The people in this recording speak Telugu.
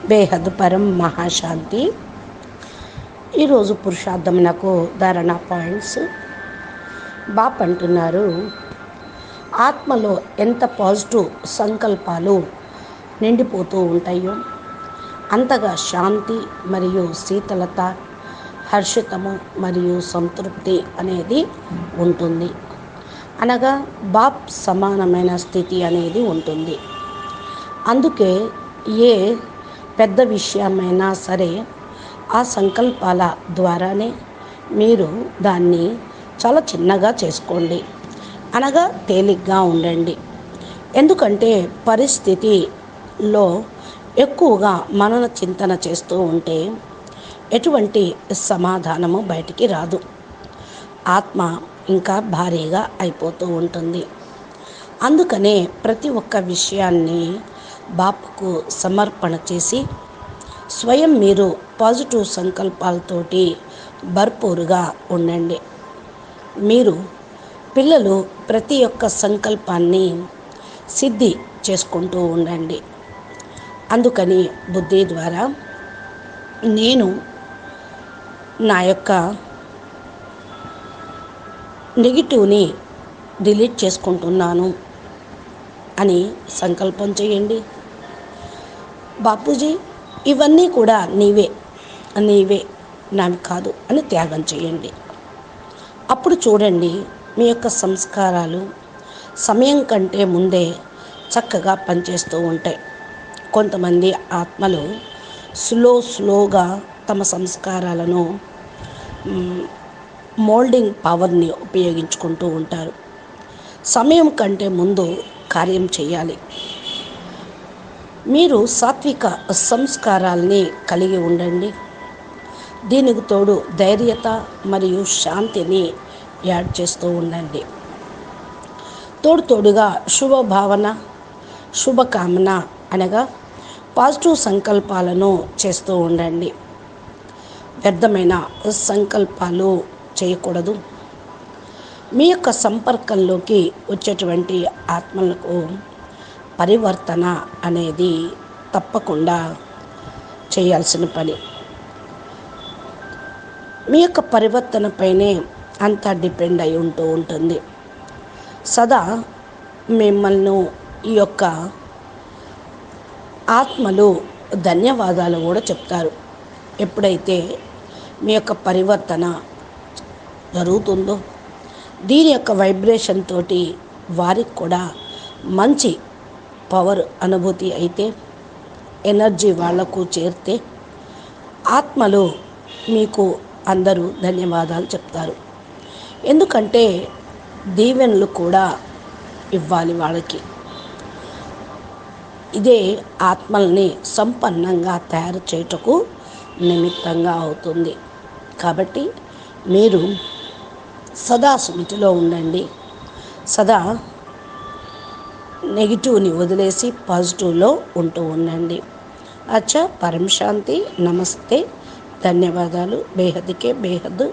బేహద్ పరం మహాశాంతి. ఈరోజు పురుషార్థమునకు ధారణ పాయింట్స్. బాప్ అంటున్నారు, ఆత్మలో ఎంత పాజిటివ్ సంకల్పాలు నిండిపోతూ ఉంటాయో అంతగా శాంతి మరియు శీతలత, హర్షితము మరియు సంతృప్తి అనేది ఉంటుంది. అనగా బాప్ సమానమైన స్థితి అనేది ఉంటుంది. అందుకే ఏ పెద్ద విషయమైనా సరే ఆ సంకల్పాల ద్వారానే మీరు దాన్ని చాలా చిన్నగా చేసుకోండి, అనగా తేలిగ్గా ఉండండి. ఎందుకంటే పరిస్థితిలో ఎక్కువగా మనన చింతన చేస్తూ ఉంటే ఎటువంటి సమాధానము బయటికి రాదు. ఆత్మ ఇంకా భారీగా అయిపోతూ ఉంటుంది. అందుకనే ప్రతి ఒక్క విషయాన్ని బాపుకు సమర్పణ చేసి స్వయం మీరు పాజిటివ్ సంకల్పాలతోటి భర్పూరుగా ఉండండి. మీరు పిల్లలు ప్రతి ఒక్క సంకల్పాన్ని సిద్ధి చేసుకుంటూ ఉండండి. అందుకని బుద్ధి ద్వారా నేను నా యొక్క నెగిటివ్ని డిలీట్ చేసుకుంటున్నాను అని సంకల్పం చేయండి. బాపూజీ, ఇవన్నీ కూడా నీవే నావి కాదు అని త్యాగం చేయండి. అప్పుడు చూడండి, మీ యొక్క సంస్కారాలు సమయం కంటే ముందే చక్కగా పనిచేస్తూ ఉంటాయి. కొంతమంది ఆత్మలు స్లోగా తమ సంస్కారాలను మోల్డింగ్ పవర్ని ఉపయోగించుకుంటూ ఉంటారు. సమయం కంటే ముందు కార్యం చేయాలి. మీరు సాత్విక సంస్కారాల్ని కలిగి ఉండండి. దీనికి తోడు ధైర్యత మరియు శాంతిని యాడ్ చేస్తూ ఉండండి. తోడుగా శుభభావన, శుభకామన అనగా పాజిటివ్ సంకల్పాలను చేస్తూ ఉండండి. వ్యర్థమైన సంకల్పాలు చేయకూడదు. మీ యొక్క సంపర్కంలోకి వచ్చేటువంటి ఆత్మలకు పరివర్తన అనేది తప్పకుండా చేయాల్సిన పని. మీ యొక్క పరివర్తన పైనే అంతా డిపెండ్ అయి ఉంటుంది. సదా మిమ్మల్ని ఈ యొక్క ఆత్మలు ధన్యవాదాలు కూడా చెప్తారు. ఎప్పుడైతే మీ యొక్క పరివర్తన జరుగుతుందో దీని యొక్క వైబ్రేషన్ తోటి వారికి కూడా మంచి పవర్ అనుభూతి అయితే, ఎనర్జీ వాళ్లకు చేరితే ఆత్మలు మీకు అందరూ ధన్యవాదాలు చెప్తారు. ఎందుకంటే దీవెనలు కూడా ఇవ్వాలి వాళ్ళకి. ఇదే ఆత్మల్ని సంపన్నంగా తయారు చేయుటకు నిమిత్తంగా అవుతుంది. కాబట్టి మీరు సదా స్మృతిలో ఉండండి. సదా నెగిటివ్ని వదిలేసి పాజిటివ్లో ఉంటూ ఉండండి. అచ్చా, పరం శాంతి. నమస్తే, ధన్యవాదాలు. బేహద్కే బేహద్.